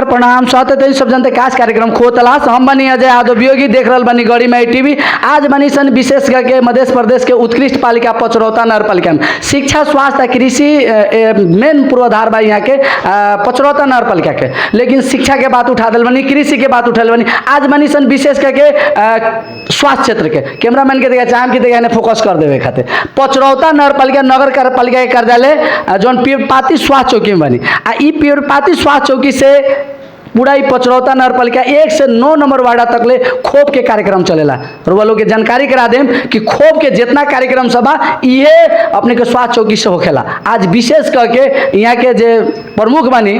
नमस्कार प्रणाम स्वागत है सब जनता काज कार्यक्रम खो तलाश हम बनी अजय यादव वियोगी देख रहा बनी गड़ी में टीवी आज बनी सन विशेष करके मध्य प्रदेश के उत्कृष्ट पालिका पचरौता नगर पालिका में शिक्षा स्वास्थ्य कृषि मेन पूर्वाधार बा यहाँ के पचरौता नगर पालिका के, लेकिन शिक्षा के बात उठा दिल बनी, कृषि के बात उठा बनी। आज बनी सन विशेष करके स्वास्थ्य क्षेत्र के कैमरामैन के देखा चाहे कि देखा फोकस कर देवे खातिर पचरौता नगर पालिका के कार्यालय जौन पीरपाती स्वास्थ्य चौकी में बनी आ ई पीरपाती स्वास्थ्य चौकी से पूरा ही पचरौता नगर पालिका 1 से 9 नंबर वार्ड तक ले खोप के कार्यक्रम चलेला। और वो लोग के जानकारी करा देम कि खोप के जितना कार्यक्रम सब ये अपने के स्वास्थ्य चौकी से होखेला। आज विशेष करके यहाँ के जे प्रमुख बनी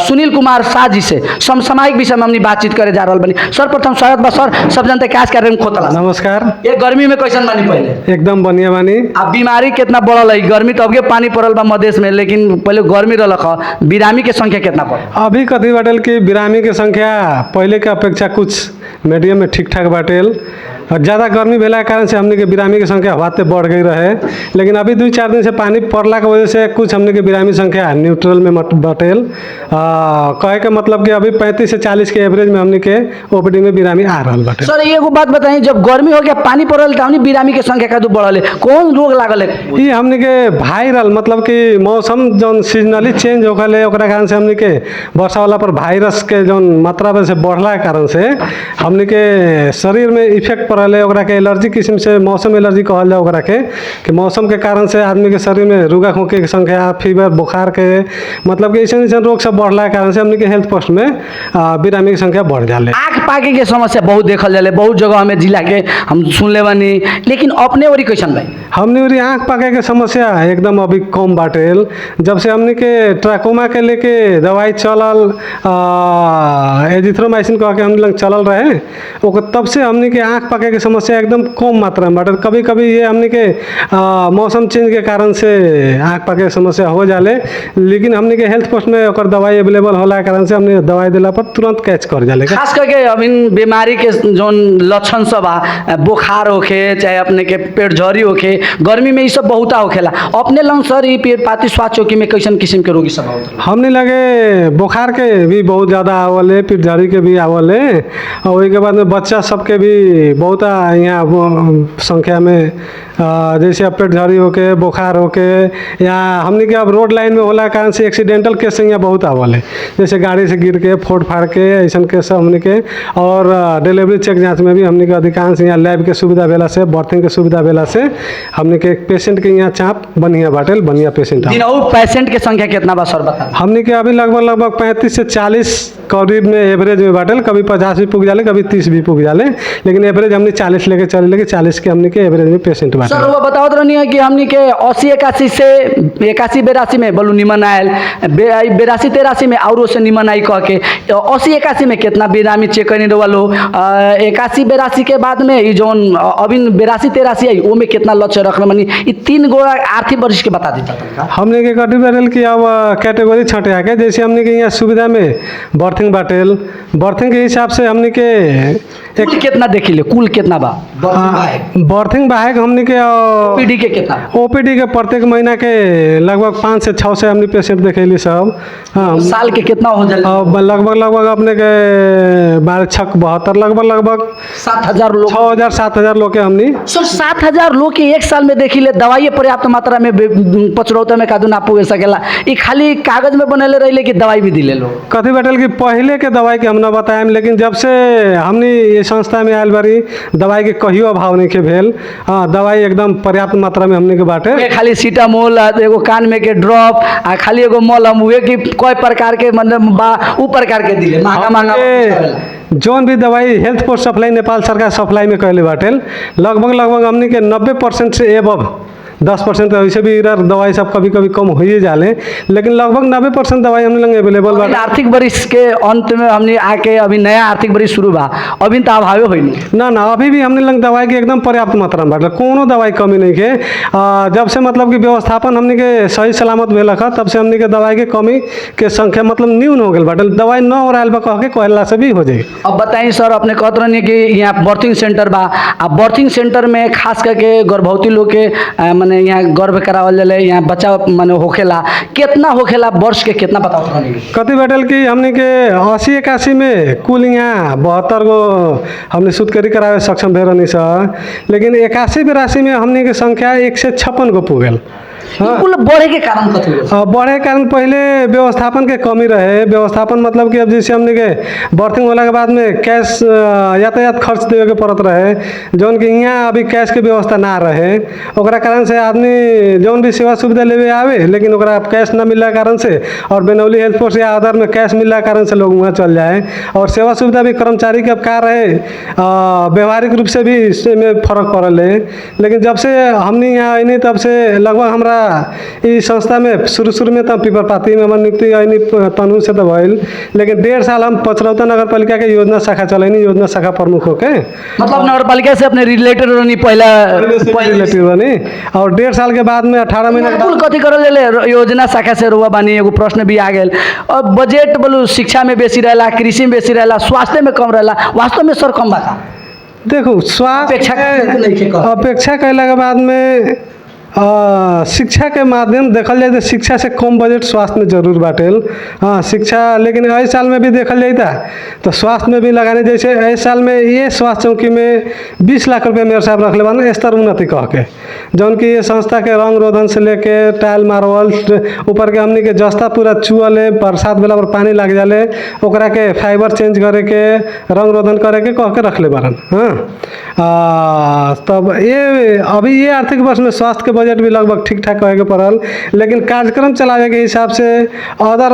सुनील कुमार शाह जी से समसामयिक विषय में हमने बातचीत करे जा रहा बनी। सर प्रथम स्वागत बा सर, सब जनता काज कार्यक्रम खोतला। नमस्कार। ये गर्मी में कैसन बनी? पहले एकदम बढ़िया बानी। अब बीमारी कितना बढ़ल है? गर्मी तो अबके पानी पड़ल बा मधेश में, लेकिन पहले गर्मी रहल, बिरामी के संख्या कितना पड़ल? अभी कथी बाटेल कि बिरामी के संख्या पहले के अपेक्षा कुछ मीडियम में ठीक ठाक बाटेल और ज़्यादा गर्मी भेला के कारण से हमने के बिरामी की संख्या हवाते बढ़ गई रहे, लेकिन अभी 2-4 दिन से पानी पड़ला की वजह से कुछ हमने के बिरामी संख्या न्यूट्रल में बाटेल। कहे के मतलब कि अभी 35 से 40 के एवरेज में हमने के ओपीडी में बिरामी आ रहा बाटे। सर एगो बात बताइए, जब गर्मी हो गया पानी पड़ल तो हमने बिरामी के संख्या का बढ़ल है, कौन रोग लागल है? ये हमने के वायरल मतलब कि मौसम जो सीजनली चेंज होखले ओकरा कारण से हमने के वर्षा वाला पर वायरस के जो मात्रा से बढ़ला के कारण से हमने के शरीर में इफेक्ट पड़ल है। ओकरा के एलर्जी किस्म से मौसम एलर्जी कहल जाए ओकरा के कि मौसम के कारण से आदमी के शरीर में रुगा खोके की संख्या, फीवर, बुखार के मतलब कि ऐसा रोग सब बढ़ला के कारण से हमने के हेल्थ पोस्ट में बिरामी की संख्या बढ़ जाले। आँख पाके के समस्या बहुत देखल जाले, बहुत जगह हमें जिला के हम सुन ले बानी, लेकिन अपने ओरी कैसन भाई? हमने ओरी आँख पाके के समस्या एकदम अभी कम बाटेल। जब से हमने के ट्राकोमा के लेके दवाई चलल एजिथ्रोमाइसिन कह के हम लोग चलल रहे तब से हमने के आँख पाके के समस्या एकदम कम मात्रा में बाटे। कभी कभी ये हमने के मौसम चेंज के कारण से आँख पाके के समस्या हो जाले, लेकिन हमने के हेल्थ पोस्ट में ओकर दवाई अवेलेबल होला के कारण से हमने दवाई दिला पर तुरंत कैच कर जाले। खास करके अभी बीमारी के जो लक्षण सब बुखार होखे चाहे अपने के पेट झड़ी होखे, गर्मी में ये सब बहुत होखेला। अपने लंग सर ये पीरपाती स्वास्थ्य चौकी में कैसन किस्म के रोगी सब होता? हमने लगे बुखार के भी बहुत ज़्यादा आवल है, पेट झड़ी के भी आवल है, और उसके बाद में बच्चा सबके भी बहुत यहाँ संख्या में जैसे अब पेट झड़ी होके बुखार होके यहाँ हमने के अब रोड लाइन में होला कारण से एक्सीडेंटल केस यहाँ बहुत आवल है, जैसे गाड़ी से गिर के फोड़ फाड़ के ऐसा केस हमने के। और डिलीवरी चेक जांच में भी हमने के अधिकांश यहाँ लैब के सुविधा भेला से, बर्थिंग के सुविधा भेला से हमने के पेशेंट के यहाँ चाप बढ़िया बाटेल, बढ़िया पेशेंट। पेशेंट के संख्या कितना बा सर बता? हमने के अभी लगभग 35 से 40 करीब में एवरेज में बाटेल, कभी 50 भी पुग जाले, कभी 30 भी पुग जाले, लेकिन एवरेज हमने 40 लेके चले, लेकिन 40 के हमने के एवरेज में पेशेंट बाटे। सर वो बताओ तो नहीं है कि हमने के 80-81 से 81-82 में बोलू निमन आयल, 82-83 में और से निमन आई कह के 80-81 में कितना बिरामी चेक करने वालो, 81-82 के बाद में ये जो अभी 82-83 आई वो में कितना लक्ष्य रखना मनी, ये 3 गो आर्थिक वर्ष के बता दीजिए। हमने के कैटेगरी की अब कैटेगरी छटे आके जैसे हमने के यहाँ सुविधा में बर्थिंग बाटेल, बर्थिंग के हिसाब से हमने के कुल कितना देखिले, कुल कितना बा बर्थिंग बाहेक हमने के ओपीडी के कितना? ओपीडी के प्रत्येक महीना के लगभग 5 से 6 से हमने पेशेंट देखेली सब। हाँ, साल के कितना हो जाए? लगभग अपने के 12-6-72 लगभग 7,000 लोग, 6,000-7,000 लोग के हमने। सर 7,000 लोग के एक साल में देखिले, दवाई पर्याप्त मात्रा में पचरौता में कादू ना पुगे सकेला, ये खाली कागज में बनले रही कि दवाई भी दिले लोग? कथी बैठल कि पहले के दवाई के हम ना बताएं, लेकिन जब से हमने ये संस्था में आयल बारी दवाई के कहियो अभाव नहीं के भेल। हाँ, दवाई एकदम पर्याप्त मात्रा में हमने के बाटे। खाली सीटामोल, एगो कान में के ड्रॉप आ खाली एगो मलहम हुए कि कोई प्रकार के मतलब ऊ प्रकार के दिले महंगा जौन भी दवाई हेल्थ पोस्ट सप्लाई नेपाल सरकार सप्लाई में कहले बाटेल, लगभग हमने के 90% से एबव 10% वैसे भी इधर दवाई सब कभी कभी कम हो ही जाले, लेकिन लगभग 90% दवाई हमने लगे अवेलेबल बा। आर्थिक वर्ष के अंत में हमने आके अभी नया आर्थिक वर्ष शुरू बा, अभी तो अभावे होई ना अभी भी हमने लग दवाई के एकदम पर्याप्त मात्रा में बाटे, कोनो दवाई कमी नहीं के। जब से मतलब कि व्यवस्थापन हमने के सही सलामत भेल तब से हमने के दवाई के कमी के संख्या मतलब न्यून हो गई बाटे, दवाई न हो रहा कह के कहला से भी हो जाए। अब बताइए सर, अपने कहते रहनी कि यहाँ बर्थिंग सेंटर बा, आ बर्थिंग सेंटर में खास करके गर्भवती लोग के माने यहाँ गर्भ करावल जले यहाँ बच्चा माने होखेला कितना होखेला वर्ष के कितना पता होता नहीं कति बैठल कि हमने के 80-81 में कुल यहाँ 72 गो हमने सुतकरी करावे सक्षम भे रहनी सर, लेकिन 81-82 में हमने के संख्या 156 गो पुगल। कुल बढ़े के कारण कथी हो? बढ़े कारण पहले व्यवस्थापन के कमी रहे। व्यवस्थापन मतलब कि अब जैसे हमने के बर्थिंग होला के बाद में कैश यातायात खर्च देवे के पड़त रहे, जौन कि यहाँ अभी कैश के व्यवस्था ना रहे। ओकरा कारण से आदमी जौन भी सेवा सुविधा लेवे आवे लेकिन ओकरा कैश ना मिलने कारण से, और बेनौली हेल्थ पोस्ट या आधार में कैश मिलने कारण से लोग वहाँ चल जाए। और सेवा सुविधा भी कर्मचारी के अब का रहे, व्यवहारिक रूप से भी इसमें फर्क पड़ल है। लेकिन जब से हमने यहाँ आईनी तब से लगभग हमारा इस संस्था में शुरू में तो पीपर पाती में हमारे नियुक्ति आईनी कानून से तो भइल, लेकिन 1.5 साल हम पचरौता नगर पालिका के योजना शाखा चलैनी, योजना शाखा प्रमुख होके। मतलब नगर पालिका से अपने रिलेटेड रहनी पहला रिलेटिव बनी, और 1.5 साल के बाद में 18 महीना के कुल कथी करल जले योजना शाखा से रुआ बानी। एगो प्रश्न भी आ गेल, और बजट बोलू शिक्षा में बेसी रहेला, कृषि में बेसी रहेला, स्वास्थ्य में कम रहेला, वास्तव में सर कम बा? देखो स्वास्थ्य अपेक्षा कैला के बाद में शिक्षा के माध्यम देखल जाए तो शिक्षा से कम बजट स्वास्थ्य में जरूर बाटेल। हाँ शिक्षा, लेकिन इस साल में भी देखल जाता तो स्वास्थ्य में भी लगाने, जैसे इस साल में ये स्वास्थ्य चौकी में 20 लाख रुपये मेयर साहब रखले बन स्तर उन्नति कह के, जौन कि ये संस्था के रंग रोधन से लेके टाइल मार्बल ऊपर के हमनी के जस्ता पूरा चुअले, बरसात बेला पर पानी लग जाले ओकरा के फाइबर चेंज करे के, रंग रोधन करे के कह के रखले बरन। हाँ तब ये अभी ये आर्थिक वर्ष में स्वास्थ्य के बजट भी लगभग ठीक ठाक कहे के पड़ल, लेकिन कार्यक्रम चलावे के हिसाब से अदर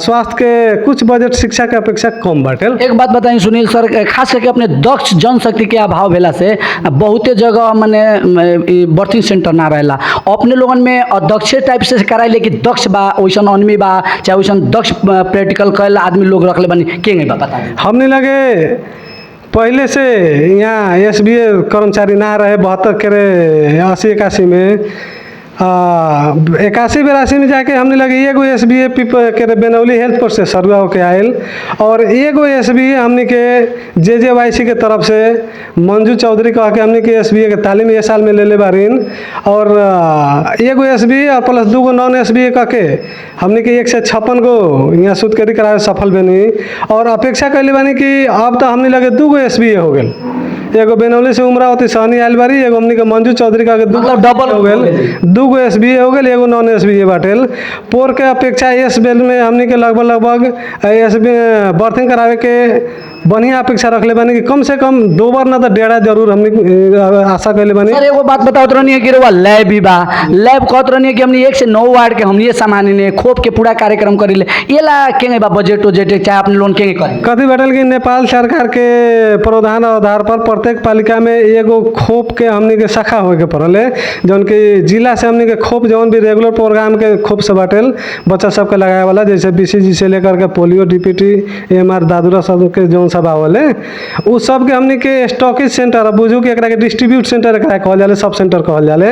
स्वास्थ्य के कुछ बजट शिक्षा के अपेक्षा कम बाटे। एक बात बताइए सुनील सर, खास करके अपने दक्ष जनशक्ति के अभाव भेला से बहुते जगह माने बर्थिंग सेंटर ना रहेला, अपने लोगन में अदक्ष टाइप से कराए, लेकिन दक्ष बा वैसन आदमी बा चाहे वैसन दक्ष प्रैक्टिकल कल आदमी लोग रखले बनी के नहीं बा पता? हमने लगे पहले से यहाँ SBA कर्मचारी ना रहे 72 के 80-81 में, 81-82 में जाके हमने लगे एगो SBA के बेनौली हेल्थ पोस्ट से सर्वे होके आयल, और एगो SBA हमने के JJYC के तरफ से मंजू चौधरी कह के हमने के SBA के तालीम ये साल में ले बारीन, और एगो SBA और प्लस 2 गो नॉन SBA कह के हमने के 156 गो यहाँ सुतकरी करावे सफल बनी, और अपेक्षा कैले बानी कि अब तो हमने लगे 2 गो SBA हो गए, एगो बेनौली से उमरावती सहनी आयल बारी, एगो हमने के मंजू चौधरी का मतलब डबल हो गए, 2 गो SBA हो गए, एगो नॉन SBA बाटेल। पोर के अपेक्षा इस बेल में हमने के लगभग SBA बर्थिंग करावे के बढ़िया अपेक्षा रखले बानी कि कम से कम 2 बार ना तो 1.5 जरूर हमने आशा कैले बानी। सर एगो बात बताओ तो नहीं है कि रुआ लैब भी बा, लैब कहत रहनी है कि हमने 1 से 9 वार्ड के हमने सामान ने खोप के पूरा कार्यक्रम करिले, ये ला के बा बजट चाहे अपने लोन के करें कथी बैठल कि नेपाल सरकार के प्रावधान आधार पर प्रत्येक पालिका में एगो खोप के हमने के शाखा होए के पड़ल है, जौन कि जिला से हमने के खोप जौन भी रेगुलर प्रोग्राम के खोप से बाटेल बच्चा सबके लगाए वाला, जैसे BCG से लेकर के पोलियो, DPT, AMR, दादुरा सब के जौन सब आवल है उ सब के हमने के स्टॉकेज सेंटर बुझू के एकरा के डिस्ट्रीब्यूट सेंटर एकरा कहल जाले, सब सेंटर कहल जाले,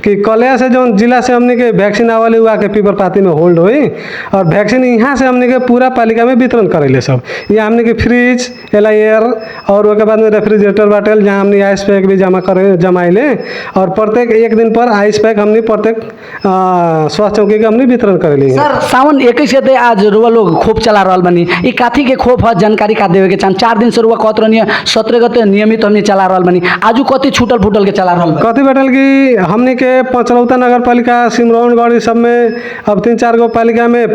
कि कलिया से जौन जिला से हमने के वैक्सीन आवल हुआ के पीपर पाती में होल्ड होई, और वैक्सीन यहाँ से हमने के पूरा पालिका में वितरण करेले सब। यहाँ हमने के फ्रिज, LIR और उसके बाद में रेफ्रिजरेटर बाटेल जहाँ हमने आइस पैक भी जमाइले, और प्रत्येक 1 दिन पर आइस पैक हमने प्रत्येक स्वास्थ्य चौकी के हमने वितरण करेली। सर सावन 21 गते आज रुआ लोग खोप चला रहल बनी, ई काथी के खोप है जानकारी का देवे के चाह? 4 दिन से रुआ कहत रहनी 17 गते नियमित हमने चला रहल बनी, आजू कति छूटल फूटल के चला रहल कथी बैठल कि हमने के पचरौता नगर पालिका, सिमरौनगढ़ सब में अब 3-4 गो पालिका में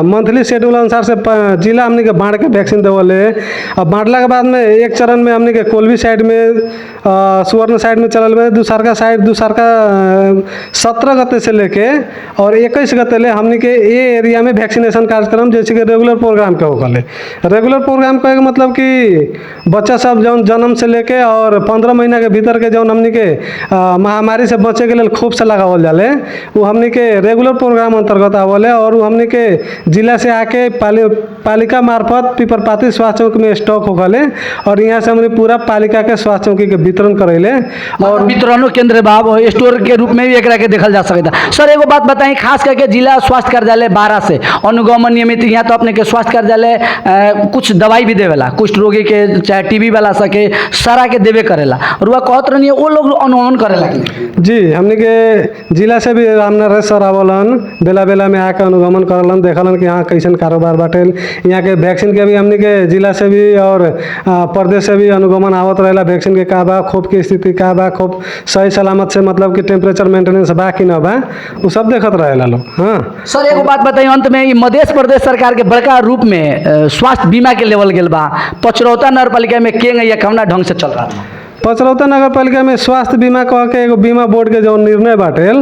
मंथली शेड्यूल अनुसार से जिला हमने के बांट के वैक्सीन देवल है। अब बांटला के बाद में एक चरण में हमने के कोलवी साइड में, सुवर्ण साइड में चलल में, दूसरका 17 गते से लेके और 21 गते ले हमने के ये एरिया में वैक्सीनेशन कार्यक्रम जैसे कि रेगुलर प्रोग्राम के होगल है। रेगुलर प्रोग्राम का मतलब कि बच्चा सब जौन जन्म से लेके और 15 महीना के भीतर के जौन हमने के महामारी से बचे के लिए खूब से लगावल जाले, वो हमने के रेगुलर प्रोग्राम अंतर्गत आवल है, और वो हमने के जिला से आके पालिका मार्फत पीपरपाती स्वास्थ्य चौकी में स्टॉक होगल है, और यहाँ से हमने पूरा पालिका के स्वास्थ्य चौकी के वितरण करेले, और वितरणों केंद्र बा स्टोर के रूप में भी एकरा के देखल जा सकता। सर एगो बात बताई, खास करके जिला स्वास्थ्य कार्यालय 12 से अनुगमन नियमित, यहाँ तो अपने के स्वास्थ्य कार्यालय कुछ दवाई भी देवेला देवेला, कुष्ठ रोगी के चाहे टीबी वाला सके सारा के देवे करेला, और वह कहत रहनी वो लोग अनुगमन करेला कि नहीं? जी हमने के जिला से भी रामनरेश सर आवलन, बेला बेला में आके अनुगमन करलन, देखलन कि हाँ कैसन कारोबार बाटे। यहाँ के वैक्सीन के भी हमने के जिला से भी और प्रदेश से भी अनुगमन आवत रहेला, वैक्सीन के का बा, खोप की स्थिति का बा, खोप सही सलामत से मतलब कि टेम्परेचर मेंटेनेंस बा कि न बा, वो सब देखत रहेला लोग। हाँ सर एगो बात बताइए अंत में, ई मध्य प्रदेश सरकार के बड़का रूप में स्वास्थ्य बीमा के लेवल गेल बा, पचरौता नगर पालिका में केंगे या कवना ढंग से चल रहा है? पचरौता नगर पालिका में स्वास्थ्य बीमा कह के एगो बीमा बोर्ड के जो निर्णय बाटेल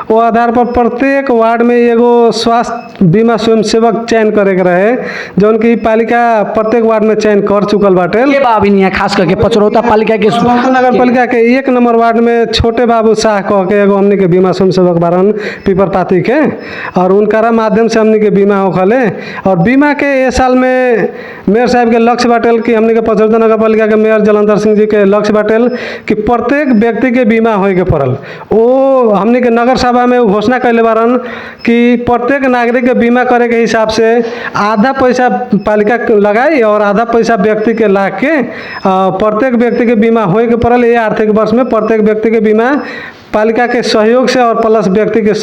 वो आधार पर प्रत्येक वार्ड में एगो स्वास्थ्य बीमा स्वयंसेवक चयन करे के रहे, जौन की पालिका प्रत्येक वार्ड में चयन कर चुकल बाटेल। के बा अभी यहाँ खास करके पचरौता पालिका के पचरौता नगर पालिका के 1 नंबर वार्ड में छोटे बाबू शाह कह के एगो हमनी के बीमा स्वयंसेवक बारन पीपर पाती के, और उनका माध्यम से हमनी के बीमा होखले। और बीमा के ए साल में मेयर साहब के लक्ष्य बाटेल कि हमनी के पचरौता नगर पालिका के मेयर जलंधर सिंह जी के लक्ष्य बाटेल कि प्रत्येक व्यक्ति के बीमा होए के पड़ल। वो हमनी के नगर सभा में घोषणा कैले बारन कि प्रत्येक नागरिक के बीमा करे के हिसाब से आधा पैसा पालिका लगाई और आधा पैसा व्यक्ति के ला के प्रत्येक व्यक्ति के बीमा होए के पड़ल। ये आर्थिक वर्ष में प्रत्येक व्यक्ति के बीमा पालिका के सहयोग से और प्लस व्यक्ति के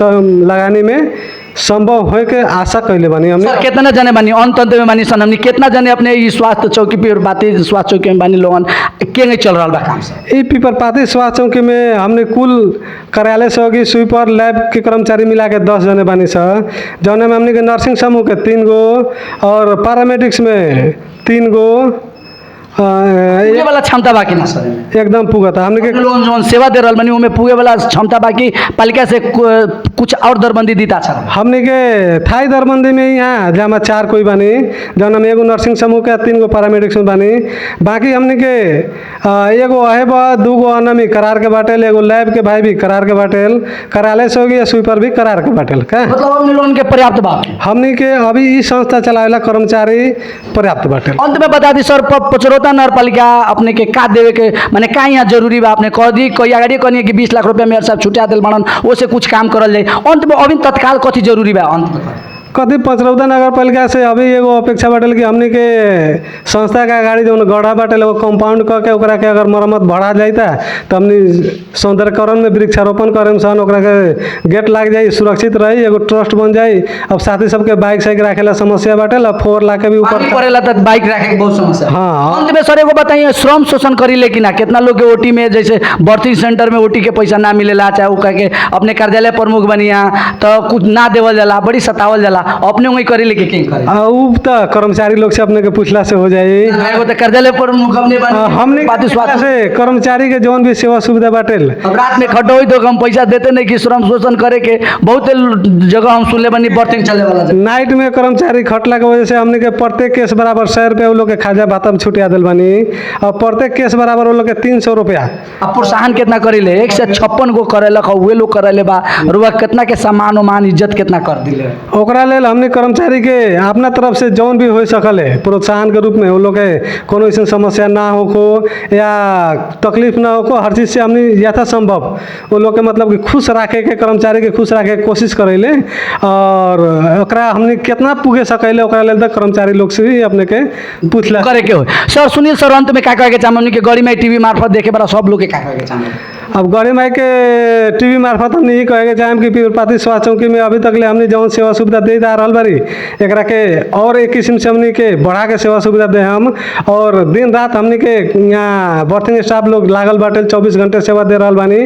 लगाने में संभव होए के आशा कैले बानी। हमने सर कितना जने बानी अंत में बानी सन, हमनी कितना जने अपने ई स्वास्थ्य चौकी पे और बाती स्वास्थ्य चौकी में बानी लोगन केंगे चल रहा बा काम से? ई पीपर पाती स्वास्थ्य चौकी में हमने कुल कार्यालय सहयोगी स्वीपर लैब के कर्मचारी मिला के 10 जने बानी सर, जौन में हमने के नर्सिंग समूह के 3 गो और पैरामेडिक्स में 3 गो पुगे वाला क्षमता बाकी ना सर? एकदम पुगता हमने के लोन जोन सेवा दे रहल बानी उमे पुगे वाला क्षमता बाकी पालिका से कुछ और दरबंदी दीता अच्छा? हमने के थाई दरबंदी में यहाँ जहाँ 4 कोई बानी, जौन में एगो नर्सिंग समूह के 3 गो पैरामेडिक्स में बानी, बाकी हमने के एगो अहे बा 2 गो अनमी करार के बाटेल, एगो लैब के भाई भी करार के बाटेल, कार्यालय सहयोगी स्वीपर भी करार के बाटेल। का मतलब हमने लोन के पर्याप्त बा? हमने के अभी ई संस्था चलावेला कर्मचारी पर्याप्त बाटेल। अंत में बता दी सर, पचरौता नगर पालिका अपने के का देवे के माने का यहाँ जरूरी बा? अपने कह दी कोई आगे कहनी कि 20 लाख रुपया मेयर साहब छुटा दिल बाड़न, वो से कुछ काम करल जाए। अंत में अभी तत्काल कथी जरूरी बा अंत में? कथी पचरौता नगर पालिका से अभी एगो अपेक्षा बाटेल कि हमने के संस्था का गाड़ी जो गढ़ा बाटेल वो कंपाउंड करके ओकरा के अगर मरम्मत बढ़ा जाता तो हमने सौंदर्यकरण में वृक्षारोपण करे सन, ओकरा के गेट लाग जाए, सुरक्षित रही, एगो ट्रस्ट बन जाए। अब साथी सबके बाइक साइक रखेला समस्या बाटेल, अब 4 लाख के भी ऊपर पड़ेला तो बाइक रखे के बहुत समस्या। हाँ अंत में सर एगो बताइए, श्रम शोषण करी ले कि ना? कितना लोग के ओटी में जैसे बर्थिंग सेंटर में ओटी के पैसा ना मिलेला, चाहे वो के अपने कार्यालय प्रमुख बनिया तो कुछ ना देवल जाला, बड़ी सतावल जाला, अपने वही करे लेके के करे? उ तो कर्मचारी लोग से अपने के पूछला से हो जाए। एगो तो कार्यालय प्रमुख हमने से कर्मचारी के जौन भी सेवा सुविधा बाटेल, अब रात में खटो हुई तो हम पैसा देते नहीं कि श्रम शोषण करे के बहुत जगह हम सुनले बनी बर्थिंग चले वाला जगह। नाइट में कर्मचारी खटला के वजह से हमने के प्रत्येक केस बराबर 100 रुपया वो लोग के खाजा भाता में छुटिया दिल बानी, और प्रत्येक केस बराबर वो लोग के 300 रुपया। अब प्रोत्साहन कितना करेले? 156 गो करेला वे लोग करेले बा, रुआ कितना के सम्मान उमान इज्जत कितना कर दिले? ओकरा लेल हमने कर्मचारी के अपना तरफ से जौन भी हो सकल है प्रोत्साहन के रूप में वो लोग के कोनो ऐसी समस्या ना हो या तकलीफ ना हो, हर चीज़ से हमने यथासंभव वो लोग के मतलब कि खुश रखे के, कर्मचारी के खुश रखे के कोशिश करेले, और ओकरा हमने कितना पुगे सकले ओकरा लेल तक कर्मचारी लोग से भी अपने के पूछला करे के हो। सर सुनील सर अंत में का कहे के चाहे हमने के गरीमाई टीवी मार्फत देखे बड़ा सब लोग के का कहे के चाहे? अब गरीमाई के टीवी मार्फत हमने यही कहे के चाहें कि पीपरपाती स्वास्थ्य चौकी में अभी तक ले हमने जौन सेवा सुविधा दे जा रहा बारी एकरा के और एक किस्म से हमने के बढ़ा के सेवा सुविधा दे हम, और दिन रात हमने के यहाँ बर्थिंग स्टाफ लोग लागल बाटे 24 घंटे सेवा दे रहा बानी,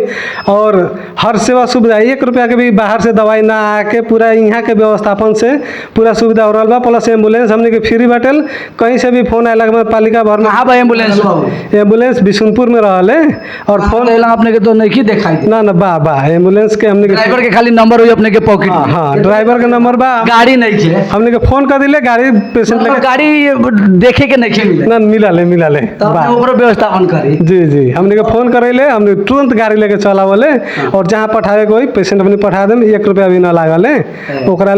और हर सेवा सुविधा 1 रुपया के भी बाहर से दवाई ना आके पूरा यहाँ के व्यवस्थापन से पूरा सुविधा हो रहा बा। प्लस एम्बुलेंस हमने के फ्री बाटेल, कहीं से भी फोन आए लगे पालिका भर में हाँ भाई एम्बुलेंस बिशुनपुर में रहले, और फोन अपने के तो नहीं दिखाई ना बा एम्बुलेंस के हमने ड्राइवर के खाली नंबर हुई अपने के पॉकेट में। हाँ ड्राइवर के नंबर बा, गाड़ी नहीं है हमने के फोन कर दिले, गाड़ी पेशेंट लेके गाड़ी देखे के नहीं मिले ना मिला ले बा व्यवस्थापन करी। जी हमने के फोन करे हमने तुरंत गाड़ी लेके चला बोले, और जहाँ पठावे कोई पेशेंट अपने पठा दे, 1 रुपया भी ना लागले ओकरा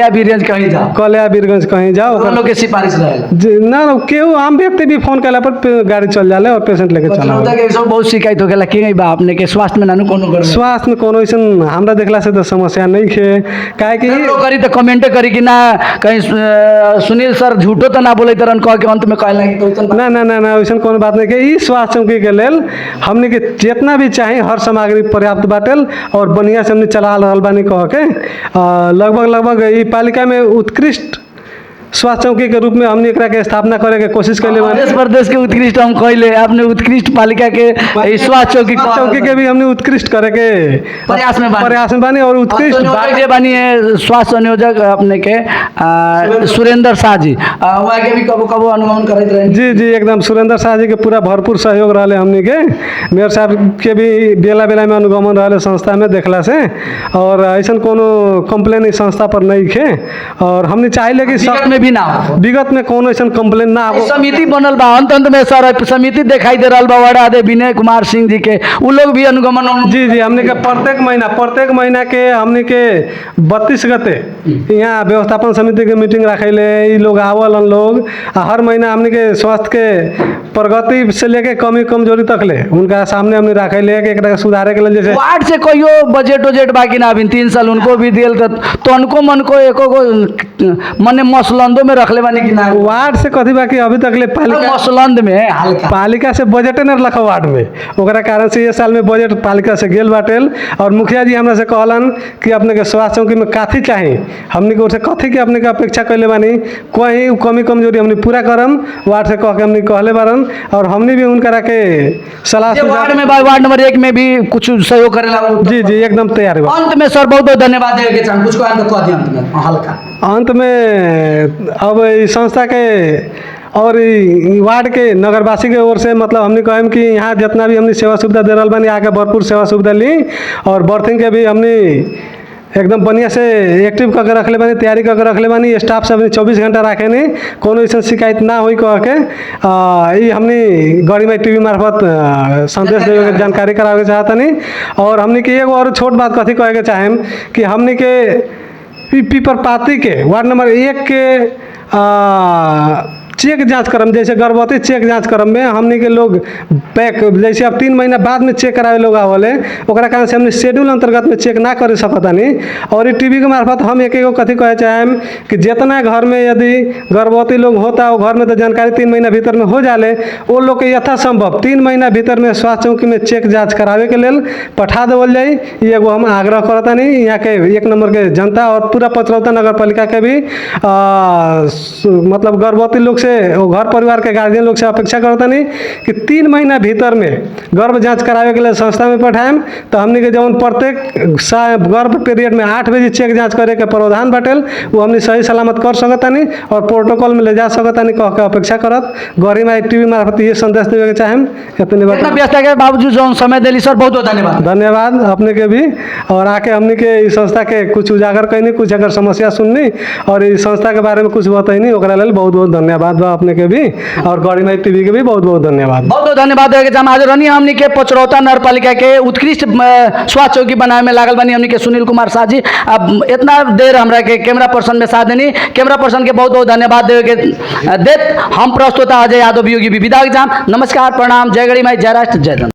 बीरगंज कहीं जाओ, कलिया बीरगंज कहीं जाओ, ओकरा लोग के सिफारिश रहे जी ना केहू आम व्यक्ति भी फोन कैला पर गाड़ी चल जाले और पेशेंट लेके चला। बहुत शिकायत हो गया कि बा अपने के स्वास्थ्य में नानू कोनो गड़बड़ स्वास्थ्य में कोनो ऐसन हमरा देखला से तो समस्या नहीं है काहे कि लोग करी तो कमेंट करी कि ना कहीं सुनील सर झूठो तो ना बोले तरन कह के अंत में कहे लगी तो वैसन ना ना ना ना वैसन कोनो बात नहीं के ई स्वास्थ्य चौकी के लेल हमने के जितना भी चाहे हर सामग्री पर्याप्त बाटल और बढ़िया से हमने चला रहल बानी कह के लगभग ई पालिका में उत्कृष्ट स्वास्थ्य चौकी के रूप में हमने एकरा के स्थापना करे के कोशिश कैले बानी देश प्रदेश के उत्कृष्ट हम कहले आपने उत्कृष्ट पालिका के ई स्वास्थ्य चौकी चौकी के भी हमने उत्कृष्ट करे के प्रयास में बानी और उत्कृष्ट संयोजक जे बनी है स्वास्थ्य संयोजक अपने के सुरेंद्र शाह जी वहाँ के भी कबो कबो अनुगमन करते रहे जी जी एकदम सुरेंद्र शाह जी के पूरा भरपूर सहयोग रहे हमने के मेयर साहब के भी बेला बेला में अनुगमन रहे संस्था में देखला से और ऐसा कोनो कंप्लेन इस संस्था पर नहीं है और हमने चाहिए कि विगत में भी ना हो विगत में कोनो ऐसा कंप्लेन ना हो समिति बनल बा अंत में सर समिति दिखाई दे रहा बा वार्ड अध्यक्ष विनय कुमार सिंह जी के उ लोग भी अनुगमन जी जी हमने के प्रत्येक महीना के हमने के 32 गते यहाँ व्यवस्थापन समिति के मीटिंग रखेले ई लोग आवल लोग हर महीना हमने के स्वास्थ्य के प्रगति से लेके कमी कमजोरी तक ले उनका सामने हमने रखेले कि एकरा के सुधारे के लिए जैसे वार्ड से कहियो बजट बाकी ना अभी 3 साल उनको भी दिल तो उनको मन को एको को मने मसलंदो में रखले बानी कि ना वार्ड से कथी बाकी अभी तक ले मसलंद में हल्का पालिका से बजट न रखा वार्ड में ओकरा कारण से ये साल में बजट पालिका से गेल बाटेल और मुखिया जी हमरा से कहलन कि अपने के स्वास्थ्य चौकी में काथी चाहिए हमने के ओर से कथी के अपने के अपेक्षा कैले बानी कहीं कमी कमजोरी हमने पूरा करम वार्ड से कह के हमने कहले बारन और हमने भी उनकरा के सलाह वार्ड में वार्ड नंबर 1 में भी कुछ सहयोग करेला जी जी एकदम तैयार है अंत में सर बहुत बहुत धन्यवाद देवे के चाहूँ कुछ कह दिए अंत में हल्का अंत में अब इस संस्था के और ई वार्ड के नगरवासी के ओर से मतलब हमने कहम कि यहाँ जितना भी हमने सेवा सुविधा दे रहा बानी आके भरपूर सेवा सुविधा ली और बर्थिंग के भी हमने एकदम बढ़िया से एक्टिव करके रखले बानी तैयारी करके रखले बानी स्टाफ सब 24 घंटा रखे नहीं कोनो ऐसा शिकायत ना हुई कह के ये हमने गरीमाई टीवी मार्फत संदेश देवे के जानकारी करावे के चाहता नहीं और हमने के एगो और छोट बात कथी कहे के चाहेम कि हमने के पीपर पाती के वार्ड नंबर 1 के चेक जांच करम जैसे गर्भवती चेक जांच करम में हमने के लोग पैक जैसे अब 3 महीना बाद में चेक करावे लोग आवले ओकरा कारण से हमने शेड्यूल अंतर्गत में चेक ना कर सकता नहीं और ये टीवी के मार्फत हम एक कथी कहे चाहेम कि जितना घर में यदि गर्भवती लोग होता वो घर में तो जानकारी 3 महीना भीतर में हो जाले वो लोग के यथासंभव 3 महीना भीतर में स्वास्थ्य चौकी में चेक जाँच करावे के लेल पठा देवल जाए ये एगो हम आग्रह करता नहीं यहाँ के 1 नंबर के जनता और पूरा पचरौता नगर पालिका के भी मतलब गर्भवती लोग से वो घर परिवार के गार्जियन लोग से अपेक्षा करता नहीं कि 3 महीना भीतर में गर्भ जांच करावे के लिए संस्था में पठाएम तो हमने के जौन प्रत्येक गर्भ पीरियड में 8 बजे चेक जांच करे के प्रावधान बाटेल वो हमने सही सलामत कर सकता नहीं और प्रोटोकॉल में ले जा सकता नहीं कह के अपेक्षा करत गरिमा टीवी मार्फत ये संदेश देवे के चाहेम इतनी बात व्यवस्था के बावजूद जो समय दिली सर बहुत बहुत धन्यवाद धन्यवाद अपने के भी और आके हमने के इस संस्था के कुछ उजागर कैनी कुछ अगर समस्या सुननी और इस संस्था के बारे में कुछ बताइनी ओकरा लेल बहुत बहुत धन्यवाद बा अपने के भी और गरिमा टीवी के भी बहुत बहुत धन्यवाद धन्यवाद आज रनी हमने के पचरौता नगर पालिका के उत्कृष्ट स्वास्थ्य चौकी बनाए में लागल बनी हमने के सुनील कुमार शाह जी अब इतना देर हमरा के कैमरा पर्सन में साथ देनी कैमरा पर्सन के बहुत बहुत धन्यवाद देवे के देत हम प्रस्तुता अजय यादव योगी विदा एग्जाम नमस्कार प्रणाम जय गरिमा जय राष्ट्र जय धन।